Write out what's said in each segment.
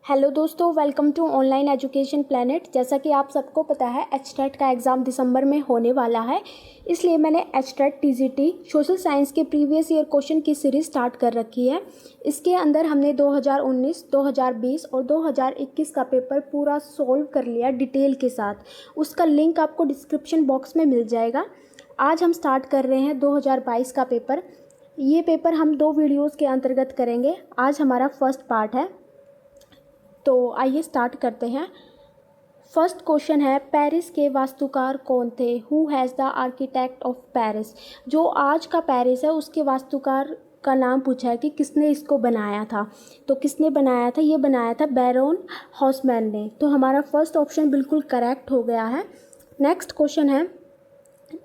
Hello दोस्तों, welcome to online education planet. जैसा कि आप सबको पता है एचटेट का एग्ज़ाम दिसंबर में होने वाला है, इसलिए मैंने एचटेट टीजीटी सोशल साइंस के प्रीवियस ईयर क्वेश्चन की सीरीज़ स्टार्ट कर रखी है। इसके अंदर हमने 2019, 2020 और 2021 का पेपर पूरा सॉल्व कर लिया डिटेल के साथ। उसका लिंक आपको डिस्क्रिप्शन बॉक्स में मिल जाएगा। आज हम स्टार्ट कर रहे हैं 2022 का पेपर। ये पेपर हम 2 वीडियोज़ के अंतर्गत करेंगे। आज हमारा फर्स्ट पार्ट है, तो आइए स्टार्ट करते हैं। फर्स्ट क्वेश्चन है, पेरिस के वास्तुकार कौन थे? Who has the architect of Paris? जो आज का पेरिस है उसके वास्तुकार का नाम पूछा है कि किसने इसको बनाया था। तो किसने बनाया था? ये बनाया था बैरोन हॉसमैन ने। तो हमारा फर्स्ट ऑप्शन बिल्कुल करेक्ट हो गया है। नेक्स्ट क्वेश्चन है,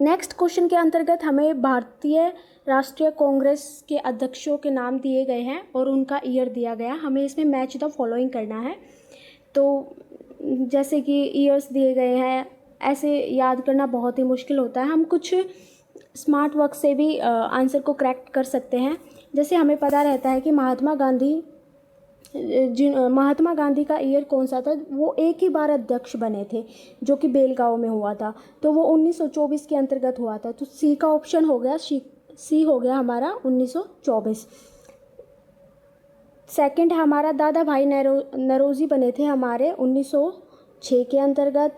नेक्स्ट क्वेश्चन के अंतर्गत हमें भारतीय राष्ट्रीय कांग्रेस के अध्यक्षों के नाम दिए गए हैं और उनका ईयर दिया गया। हमें इसमें मैच द फॉलोइंग करना है। तो जैसे कि ईयर्स दिए गए हैं, ऐसे याद करना बहुत ही मुश्किल होता है। हम कुछ स्मार्ट वर्क से भी आंसर को करेक्ट कर सकते हैं। जैसे हमें पता रहता है कि महात्मा गांधी का ईयर कौन सा था? वो एक ही बार अध्यक्ष बने थे, जो कि बेलगांव में हुआ था। तो वो 1924 के अंतर्गत हुआ था। तो सी का ऑप्शन हो गया, सी हो गया हमारा 1924। सेकंड है हमारा, दादा भाई नरोजी बने थे हमारे 1906 के अंतर्गत।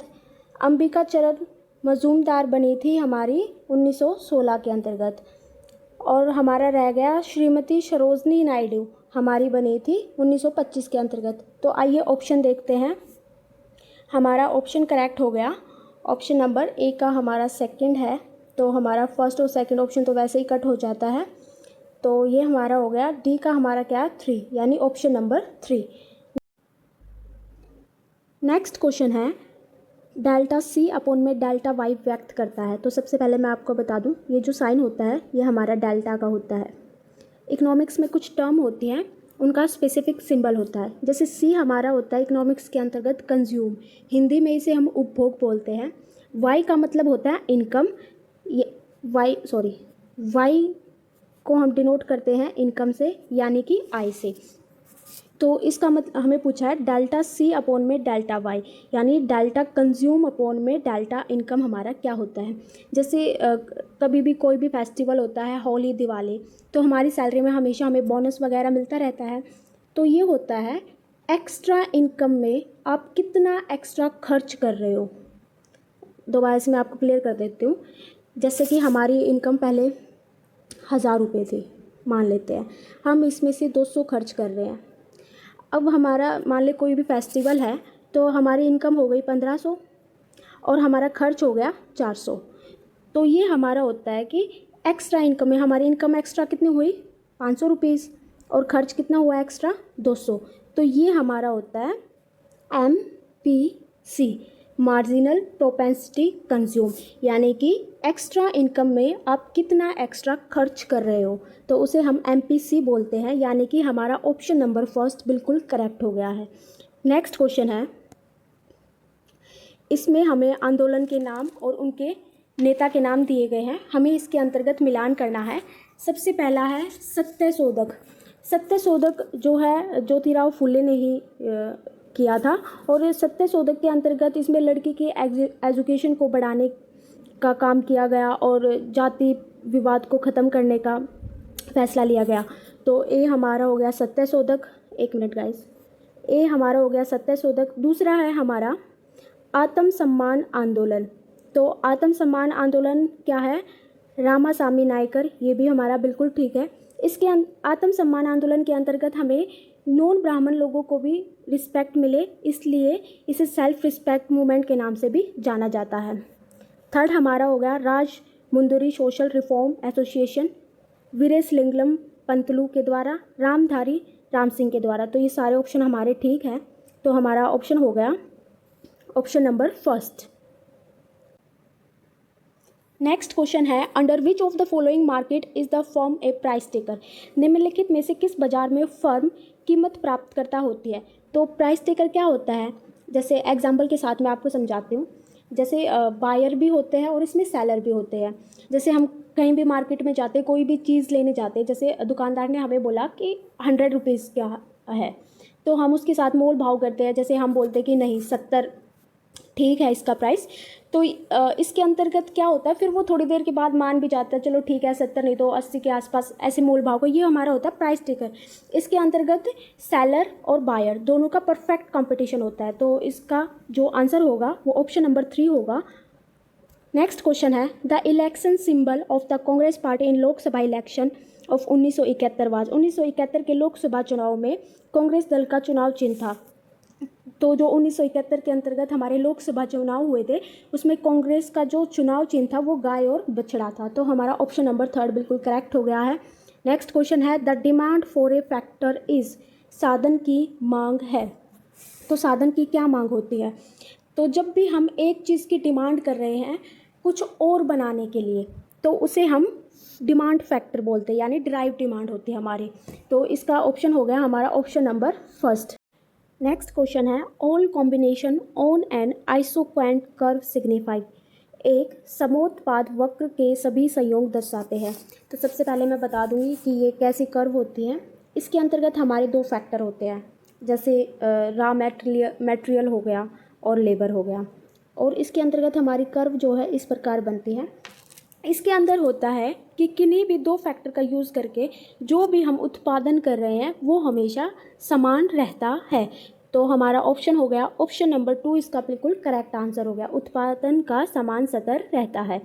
अंबिका चरण मजूमदार बनी थी हमारी 1916 के अंतर्गत। और हमारा रह गया श्रीमती सरोजनी नायडू, हमारी बनी थी 1925 के अंतर्गत। तो आइए ऑप्शन देखते हैं। हमारा ऑप्शन करेक्ट हो गया। ऑप्शन नंबर ए का हमारा सेकंड है। तो हमारा फर्स्ट और सेकंड ऑप्शन तो वैसे ही कट हो जाता है। तो ये हमारा हो गया। डी का हमारा क्या? 3, यानी ऑप्शन नंबर 3। नेक्स्ट क्वेश्चन है, डेल्टा सी अपॉन में डेल्टा वाई व्यक्त करता है। तो सबसे पहले मैं आपको बता दूं, ये जो साइन होता है ये हमारा डेल्टा का होता है। इकोनॉमिक्स में कुछ टर्म होती हैं, उनका स्पेसिफिक सिंबल होता है। जैसे सी हमारा होता है इकोनॉमिक्स के अंतर्गत कंज्यूम, हिंदी में इसे हम उपभोग बोलते हैं। वाई का मतलब होता है इनकम, ये वाई को हम डिनोट करते हैं इनकम से, यानी कि आय से। तो इसका मतलब हमें पूछा है डेल्टा सी अपॉन में डेल्टा वाई, यानी डेल्टा कंज्यूम अपॉन में डेल्टा इनकम हमारा क्या होता है। जैसे कभी भी कोई भी फेस्टिवल होता है, होली, दिवाली, तो हमारी सैलरी में हमेशा हमें बोनस वगैरह मिलता रहता है। तो ये होता है एक्स्ट्रा इनकम में आप कितना एक्स्ट्रा खर्च कर रहे हो। दोबारा से मैं आपको क्लियर कर देती हूँ। जैसे कि हमारी इनकम पहले 1000 रुपये थी, मान लेते हैं, हम इसमें से 200 खर्च कर रहे हैं। अब हमारा मान ले कोई भी फेस्टिवल है, तो हमारी इनकम हो गई 1500 और हमारा खर्च हो गया 400। तो ये हमारा होता है कि एक्स्ट्रा इनकम में हमारी इनकम एक्स्ट्रा कितनी हुई? 500 रुपीज़, और खर्च कितना हुआ एक्स्ट्रा? 200। तो ये हमारा होता है MPC, मार्जिनल प्रोपेंसिटी कंज्यूम, यानी कि एक्स्ट्रा इनकम में आप कितना एक्स्ट्रा खर्च कर रहे हो, तो उसे हम MPC बोलते हैं। यानी कि हमारा ऑप्शन नंबर फर्स्ट बिल्कुल करेक्ट हो गया है। नेक्स्ट क्वेश्चन है, इसमें हमें आंदोलन के नाम और उनके नेता के नाम दिए गए हैं। हमें इसके अंतर्गत मिलान करना है। सबसे पहला है सत्यशोधक। सत्यशोधक जो है ज्योतिराव फुले ने ही किया था। और सत्यशोधक के अंतर्गत इसमें लड़की की एजुकेशन को बढ़ाने का काम किया गया और जाति विवाद को ख़त्म करने का फैसला लिया गया। तो ए हमारा हो गया सत्यशोधक। एक मिनट गाइस, ए हमारा हो गया सत्यशोधक। दूसरा है हमारा आत्मसम्मान आंदोलन। तो आत्मसम्मान आंदोलन क्या है? रामासामी नायकर, ये भी हमारा बिल्कुल ठीक है। इसके आत्मसम्मान आंदोलन के अंतर्गत हमें नॉन ब्राह्मण लोगों को भी रिस्पेक्ट मिले, इसलिए इसे सेल्फ रिस्पेक्ट मूवमेंट के नाम से भी जाना जाता है। थर्ड हमारा हो गया Rajahmundry social reform association, Veeresalingam Pantulu के द्वारा, रामधारी राम सिंह के द्वारा। तो ये सारे ऑप्शन हमारे ठीक हैं। तो हमारा ऑप्शन हो गया option number first. Next question है, under which of the following market is the firm a price taker? निम्नलिखित में से किस बाजार में फर्म कीमत प्राप्त करता होती है? तो प्राइस टेकर क्या होता है? जैसे एग्जांपल के साथ मैं आपको समझाती हूँ। जैसे बायर भी होते हैं और इसमें सेलर भी होते हैं। जैसे हम कहीं भी मार्केट में जाते हैं, कोई भी चीज़ लेने जाते हैं, जैसे दुकानदार ने हमें बोला कि 100 रुपीज़ क्या है, तो हम उसके साथ मोल भाव करते हैं। जैसे हम बोलते हैं कि नहीं 70 ठीक है इसका प्राइस, तो इसके अंतर्गत क्या होता है, फिर वो थोड़ी देर के बाद मान भी जाता है, चलो ठीक है 70 नहीं तो 80 के आसपास, ऐसे मोल भाव को, ये हमारा होता है प्राइस टिकर। इसके अंतर्गत सेलर और बायर दोनों का परफेक्ट कंपटीशन होता है। तो इसका जो आंसर होगा वो ऑप्शन नंबर 3 होगा। नेक्स्ट क्वेश्चन है, the election symbol of the Congress party in Lok Sabha election of 1971 was. 1971 के लोकसभा चुनाव में कांग्रेस दल का चुनाव चिन्ह था। तो जो 1971 के अंतर्गत हमारे लोकसभा चुनाव हुए थे, उसमें कांग्रेस का जो चुनाव चिन्ह था वो गाय और बछड़ा था। तो हमारा ऑप्शन नंबर 3 बिल्कुल करेक्ट हो गया है। नेक्स्ट क्वेश्चन है, the demand for a factor is. साधन की मांग है। तो साधन की क्या मांग होती है, तो जब भी हम एक चीज़ की डिमांड कर रहे हैं कुछ और बनाने के लिए, तो उसे हम डिमांड फैक्टर बोलते हैं, यानी ड्राइव डिमांड होती है हमारी। तो इसका ऑप्शन हो गया हमारा ऑप्शन नंबर 1। नेक्स्ट क्वेश्चन है, all combination on an isoquant curve signify. एक समोत्पाद वक्र के सभी संयोग दर्शाते हैं। तो सबसे पहले मैं बता दूंगी कि ये कैसी कर्व होती हैं। इसके अंतर्गत हमारे 2 फैक्टर होते हैं, जैसे रॉ मटेरियल हो गया और लेबर हो गया, और इसके अंतर्गत हमारी कर्व जो है इस प्रकार बनती है। इसके अंदर होता है कि किन्हीं भी 2 फैक्टर का यूज़ करके जो भी हम उत्पादन कर रहे हैं वो हमेशा समान रहता है। तो हमारा ऑप्शन हो गया ऑप्शन नंबर 2, इसका बिल्कुल करेक्ट आंसर हो गया, उत्पादन का समान स्तर रहता है।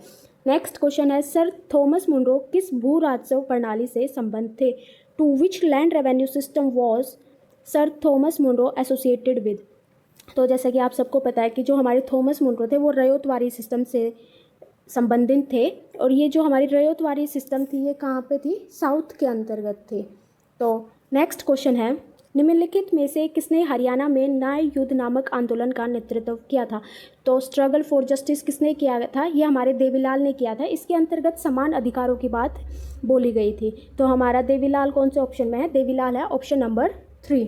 नेक्स्ट क्वेश्चन है, सर थॉमस मुनरो किस भू राजस्व प्रणाली से संबंध थे। To which land revenue system was sir Thomas Munro associated with. तो जैसा कि आप सबको पता है कि जो हमारे थॉमस मुनरो थे वो रयोतवारी सिस्टम से संबंधित थे, और ये जो हमारी रयोतवारी सिस्टम थी ये कहाँ पे थी, साउथ के अंतर्गत थी। तो नेक्स्ट क्वेश्चन है, निम्नलिखित में से किसने हरियाणा में न्याय युद्ध नामक आंदोलन का नेतृत्व किया था। तो स्ट्रगल फॉर जस्टिस किसने किया था, ये हमारे देवीलाल ने किया था। इसके अंतर्गत समान अधिकारों की बात बोली गई थी। तो हमारा देवीलाल कौन से ऑप्शन में है, देवीलाल है ऑप्शन नंबर 3।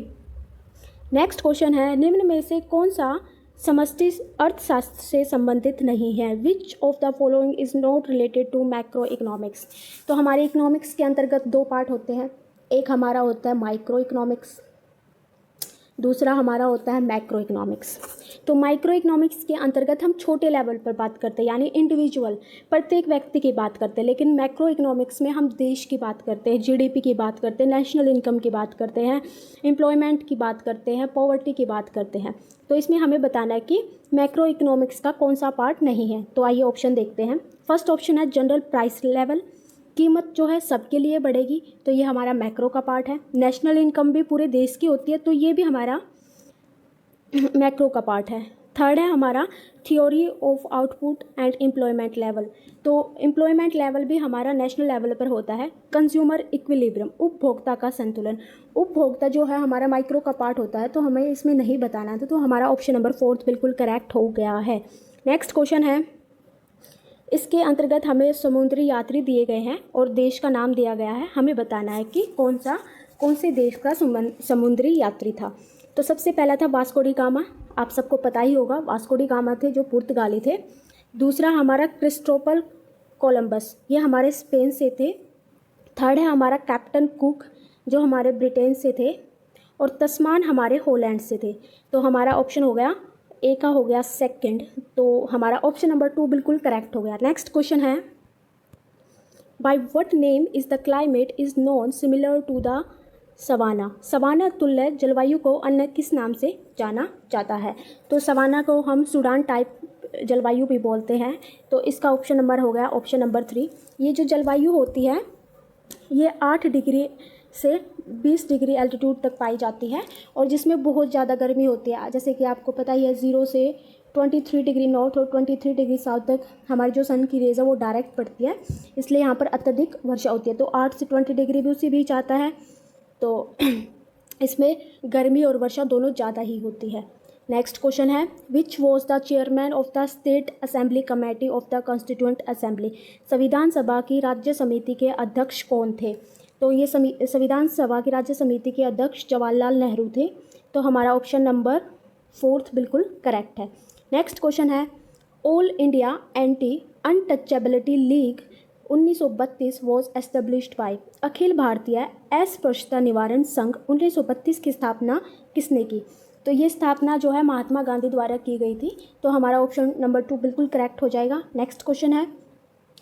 नेक्स्ट क्वेश्चन है, निम्न में से कौन सा समष्टि अर्थशास्त्र से संबंधित नहीं है। Which of the following is not related to macro economics. तो हमारे इकोनॉमिक्स के अंतर्गत 2 पार्ट होते हैं, एक हमारा होता है माइक्रो इकोनॉमिक्स, दूसरा हमारा होता है मैक्रो इकोनॉमिक्स। तो माइक्रो इकोनॉमिक्स के अंतर्गत हम छोटे लेवल पर बात करते हैं, यानी इंडिविजुअल प्रत्येक व्यक्ति की बात करते हैं, लेकिन मैक्रो इकोनॉमिक्स में हम देश की बात करते हैं, जीडीपी की बात करते हैं, नेशनल इनकम की बात करते हैं, एम्प्लॉयमेंट की बात करते हैं, पॉवर्टी की बात करते हैं। तो इसमें हमें बताना है कि मैक्रो इकोनॉमिक्स का कौन सा पार्ट नहीं है। तो आइए ऑप्शन देखते हैं। फर्स्ट ऑप्शन है जनरल प्राइस लेवल, कीमत जो है सबके लिए बढ़ेगी, तो ये हमारा मैक्रो का पार्ट है। नेशनल इनकम भी पूरे देश की होती है, तो ये भी हमारा मैक्रो का पार्ट है। थर्ड है हमारा theory of output and employment level, तो एम्प्लॉयमेंट लेवल भी हमारा नेशनल लेवल पर होता है। कंज्यूमर इक्विलिब्रियम, उपभोक्ता का संतुलन, उपभोक्ता जो है हमारा माइक्रो का पार्ट होता है, तो हमें इसमें नहीं बताना था। तो हमारा ऑप्शन नंबर 4 बिल्कुल करेक्ट हो गया है। नेक्स्ट क्वेश्चन है, इसके अंतर्गत हमें समुद्री यात्री दिए गए हैं और देश का नाम दिया गया है, हमें बताना है कि कौन से देश का समुद्री यात्री था। तो सबसे पहला था वास्को डी गामा, आप सबको पता ही होगा वास्को डी गामा थे जो पुर्तगाली थे। दूसरा हमारा क्रिस्टोफर कोलंबस, ये हमारे स्पेन से थे। थर्ड है हमारा कैप्टन कुक जो हमारे ब्रिटेन से थे, और तस्मान हमारे हॉलैंड से थे। तो हमारा ऑप्शन हो गया ए का हो गया सेकंड, तो हमारा ऑप्शन नंबर 2 बिल्कुल करेक्ट हो गया। नेक्स्ट क्वेश्चन है, by what name is the climate is known similar to the savanna. Savanna तुल्य जलवायु को अन्य किस नाम से जाना जाता है। तो सवाना को हम सूडान टाइप जलवायु भी बोलते हैं। तो इसका ऑप्शन नंबर हो गया ऑप्शन नंबर 3। ये जो जलवायु होती है ये 8 डिग्री से 20 डिग्री एल्टीट्यूड तक पाई जाती है, और जिसमें बहुत ज़्यादा गर्मी होती है। जैसे कि आपको पता ही है 0 से 23 डिग्री नॉर्थ और 23 डिग्री साउथ तक हमारी जो सन की रेज है वो डायरेक्ट पड़ती है, इसलिए यहाँ पर अत्यधिक वर्षा होती है। तो 8 से 20 डिग्री भी उसी बीच आता है, तो इसमें गर्मी और वर्षा दोनों ज़्यादा ही होती है। नेक्स्ट क्वेश्चन है, which was the chairman of the state assembly committee of the constituent assembly. संविधान सभा की राज्य समिति के अध्यक्ष कौन थे। तो ये संविधान सभा की राज्य समिति के अध्यक्ष जवाहरलाल नेहरू थे। तो हमारा ऑप्शन नंबर 4 बिल्कुल करेक्ट है। नेक्स्ट क्वेश्चन है, all India anti untouchability league 1932 was established by. अखिल भारतीय अस्पृश्यता निवारण संघ 1932 की स्थापना किसने की? तो ये स्थापना जो है महात्मा गांधी द्वारा की गई थी। तो हमारा ऑप्शन नंबर 2 बिल्कुल करेक्ट हो जाएगा। नेक्स्ट क्वेश्चन है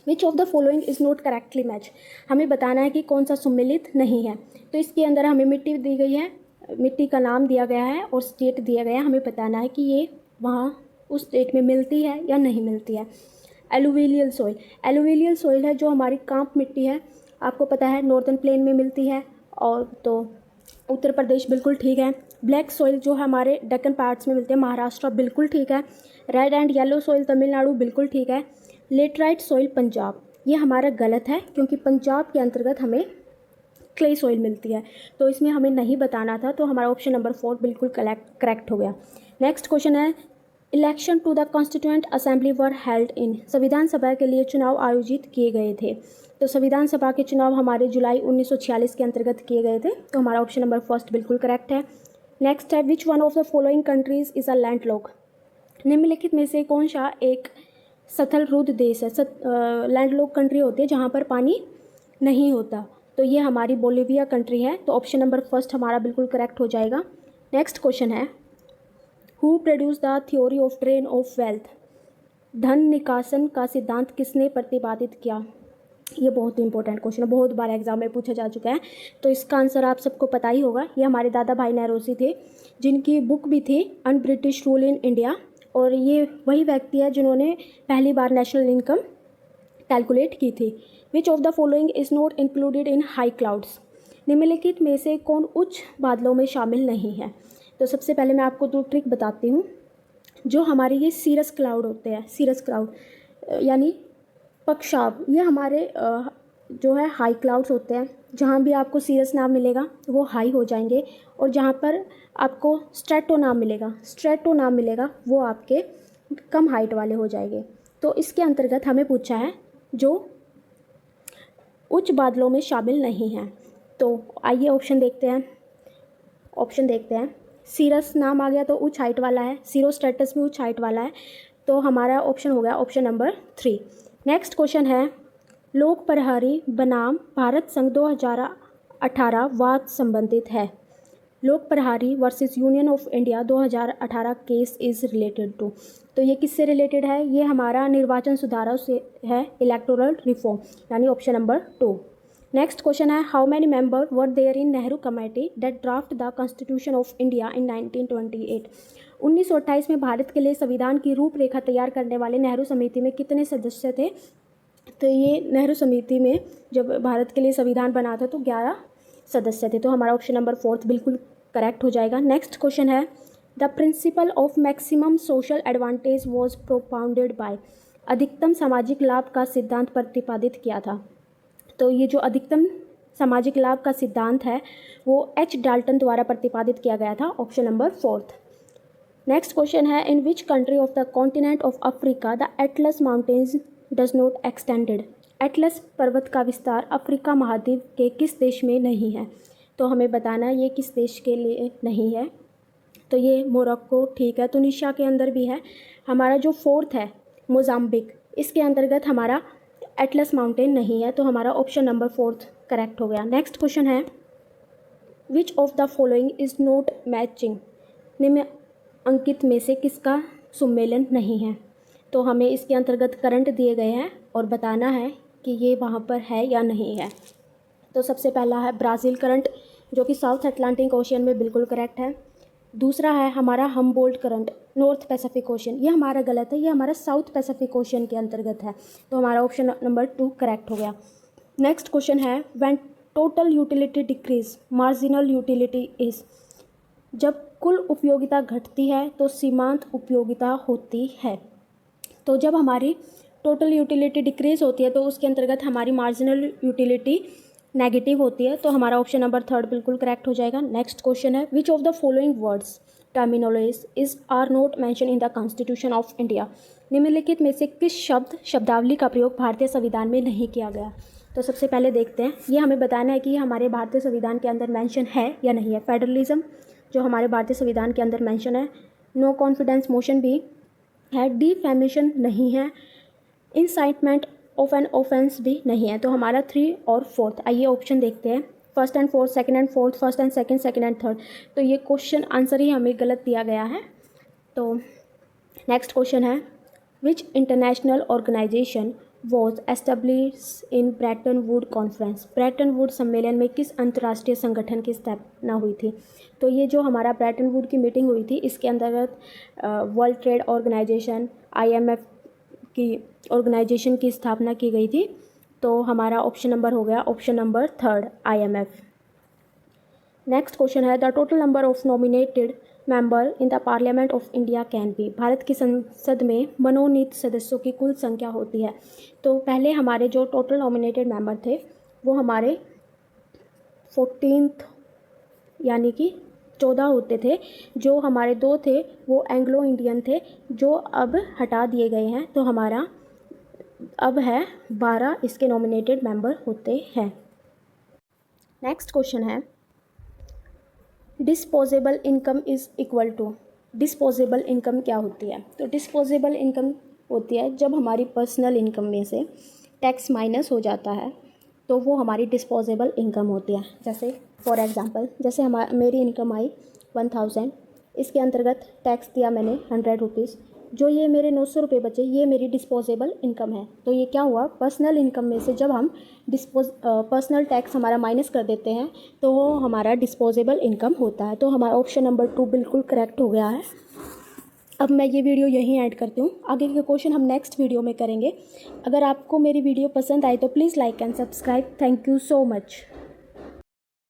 which of the following is not correctly match. हमें बताना है कि कौन सा सम्मिलित नहीं है। तो इसके अंदर हमें मिट्टी दी गई है, मिट्टी का नाम दिया गया है और स्टेट दिया गया है। हमें बताना है कि ये वहाँ उस स्टेट में मिलती है या नहीं मिलती है। एलुवियल सॉइल, एलुवियल सॉइल है जो हमारी कांप मिट्टी है, आपको पता है नॉर्दर्न प्लेन में मिलती है, और तो उत्तर प्रदेश बिल्कुल ठीक है। ब्लैक सॉइल जो है हमारे डेक्कन पार्ट्स में मिलते हैं, महाराष्ट्र बिल्कुल ठीक है। Red and yellow soil Tamil Nadu बिल्कुल ठीक है। लेटराइट सॉइल पंजाब, ये हमारा गलत है क्योंकि पंजाब के अंतर्गत हमें क्ले सॉइल मिलती है, तो इसमें हमें नहीं बताना था। तो हमारा ऑप्शन नंबर 4 बिल्कुल करेक्ट हो गया। नेक्स्ट क्वेश्चन है election to the constituent assembly were held in. संविधान सभा के लिए चुनाव आयोजित किए गए थे। तो संविधान सभा के चुनाव हमारे जुलाई 1946 के अंतर्गत किए गए थे। तो हमारा ऑप्शन नंबर 1 बिल्कुल करेक्ट है। नेक्स्ट है which one of the following countries is a landlock. निम्नलिखित में से कौन सा एक सथल रुद्ध देश है? लैंडलॉक कंट्री होती है जहाँ पर पानी नहीं होता। तो ये हमारी बोलिविया कंट्री है। तो ऑप्शन नंबर 1 हमारा बिल्कुल करेक्ट हो जाएगा। नेक्स्ट क्वेश्चन है who produce the theory of drain of wealth. धन निकासन का सिद्धांत किसने प्रतिपादित किया? ये बहुत ही इंपॉर्टेंट क्वेश्चन है, बहुत बार एग्जाम में पूछा जा चुका है। तो इसका आंसर आप सबको पता ही होगा। ये हमारे दादा भाई नौरोजी थे, जिनकी बुक भी थी un British rule in India, और ये वही व्यक्ति है जिन्होंने पहली बार नेशनल इनकम कैलकुलेट की थी। विच of the following is not included in high clouds. निम्नलिखित में से कौन उच्च बादलों में शामिल नहीं है? तो सबसे पहले मैं आपको 2 ट्रिक बताती हूँ। जो हमारे ये सीरस क्लाउड होते हैं, सीरस क्लाउड यानी पक्षाब, ये हमारे जो है हाई क्लाउड्स होते हैं। जहाँ भी आपको सीरस नाम मिलेगा वो हाई हो जाएंगे, और जहाँ पर आपको स्ट्रेटो नाम मिलेगा वो आपके कम हाइट वाले हो जाएंगे। तो इसके अंतर्गत हमें पूछा है जो उच्च बादलों में शामिल नहीं हैं। तो आइए ऑप्शन देखते हैं। सीरस नाम आ गया तो उच्च हाइट वाला है, सीरोस्ट्रेटस भी उच्च हाइट वाला है। तो हमारा ऑप्शन हो गया ऑप्शन नंबर 3। नेक्स्ट क्वेश्चन है लोक प्रहरी बनाम भारत संघ 2018 वाद संबंधित है। Lok Prahari versus union of India 2018 case is related to. तो ये किससे रिलेटेड है? ये हमारा निर्वाचन सुधारों से है, इलेक्टोरल रिफॉर्म, यानी ऑप्शन नंबर 2। नेक्स्ट क्वेश्चन है how many member were there in Nehru committee that draft the constitution of India in 1928। 1928 में भारत के लिए संविधान की रूपरेखा तैयार करने वाले नेहरू समिति में कितने सदस्य थे? तो ये नेहरू समिति में जब भारत के लिए संविधान बना था तो 11 सदस्य थे। तो हमारा ऑप्शन नंबर 4 बिल्कुल करेक्ट हो जाएगा। नेक्स्ट क्वेश्चन है the principle of maximum social advantage was propounded bye. अधिकतम सामाजिक लाभ का सिद्धांत प्रतिपादित किया था। तो ये जो अधिकतम सामाजिक लाभ का सिद्धांत है वो एच डाल्टन द्वारा प्रतिपादित किया गया था, ऑप्शन नंबर 4। नेक्स्ट क्वेश्चन है in which country of the continent of Africa the Atlas mountains does not extended. Atlas पर्वत का विस्तार अफ्रीका महाद्वीप के किस देश में नहीं है? तो हमें बताना है ये किस देश के लिए नहीं है। तो ये मोरक्को ठीक है, तुनिशिया के अंदर भी है। हमारा जो 4th है मोजाम्बिक, इसके अंतर्गत हमारा एटलस माउंटेन नहीं है। तो हमारा ऑप्शन नंबर 4 करेक्ट हो गया। नेक्स्ट क्वेश्चन है which of the following is not matching. निम्न अंकित में से किसका सुमेलन नहीं है? तो हमें इसके अंतर्गत करंट दिए गए हैं और बताना है कि ये वहाँ पर है या नहीं है। तो सबसे पहला है ब्राज़ील करंट, जो कि साउथ अटलांटिक ओशियन में बिल्कुल करेक्ट है। दूसरा है हमारा Humboldt current, north Pacific ocean, ये हमारा गलत है, ये हमारा साउथ पैसिफिक ओशियन के अंतर्गत है। तो हमारा ऑप्शन नंबर 2 करेक्ट हो गया। नेक्स्ट क्वेश्चन है when total utility decrease marginal utility is. जब कुल उपयोगिता घटती है तो सीमांत उपयोगिता होती है। तो जब हमारी टोटल यूटिलिटी डिक्रीज होती है तो उसके अंतर्गत हमारी मार्जिनल यूटिलिटी नेगेटिव होती है। तो हमारा ऑप्शन नंबर 3 बिल्कुल करेक्ट हो जाएगा। नेक्स्ट क्वेश्चन है which of the following words terminologies is are not mention in the constitution of India. निम्नलिखित में से किस शब्दावली का प्रयोग भारतीय संविधान में नहीं किया गया? तो सबसे पहले देखते हैं, ये हमें बताना है कि हमारे भारतीय संविधान के अंदर मेंशन है या नहीं है। फेडरलिज्म जो हमारे भारतीय संविधान के अंदर मेंशन है, नो कॉन्फिडेंस मोशन भी है, डिफेमेशन नहीं है, इंसाइटमेंट ऑफ एन ऑफेंस भी नहीं है। तो हमारा 3 और 4th, आइए ऑप्शन देखते हैं। First and fourth, second and fourth, first and second, second and third. तो ये क्वेश्चन आंसर ही हमें गलत दिया गया है। तो नेक्स्ट क्वेश्चन है, which international organisation was establish in Bretton Wood conference. Bretton Wood सम्मेलन में किस अंतर्राष्ट्रीय संगठन की स्थापना हुई थी। तो ये जो हमारा ब्रेटन वुड की मीटिंग हुई थी, इसके अंतर्गत वर्ल्ड ट्रेड ऑर्गेनाइजेशन IMF की ऑर्गेनाइजेशन की स्थापना की गई थी। तो हमारा ऑप्शन नंबर हो गया option number 3 IMF। Next question है, the total number of nominated member in the parliament of India can be. Bharat की संसद में मनोनीत सदस्यों की कुल संख्या होती है। तो पहले हमारे जो टोटल नॉमिनेटेड मेंबर थे वो हमारे 14th यानी कि 14 होते थे। जो हमारे 2 थे वो एंग्लो इंडियन थे, जो अब हटा दिए गए हैं। तो हमारा अब है 12 इसके नॉमिनेटेड मेंबर होते हैं। नेक्स्ट क्वेश्चन है, disposable income is equal to. Disposable income क्या होती है। तो डिस्पोजेबल इनकम होती है जब हमारी पर्सनल इनकम में से टैक्स माइनस हो जाता है, तो वो हमारी डिस्पोजेबल इनकम होती है। जैसे फॉर एग्जांपल, जैसे मेरी इनकम आई 1000, इसके अंतर्गत टैक्स दिया मैंने 100 रुपीज़, जो ये मेरे 900 रुपये बचे, ये मेरी डिस्पोजेबल इनकम है। तो ये क्या हुआ, पर्सनल इनकम में से जब हम पर्सनल टैक्स हमारा माइनस कर देते हैं तो वो हमारा डिस्पोजेबल इनकम होता है। तो हमारा ऑप्शन नंबर 2 बिल्कुल करेक्ट हो गया है। अब मैं ये वीडियो यहीं ऐड करती हूँ, आगे के क्वेश्चन हम नेक्स्ट वीडियो में करेंगे। अगर आपको मेरी वीडियो पसंद आई तो please like and subscribe. Thank you so much.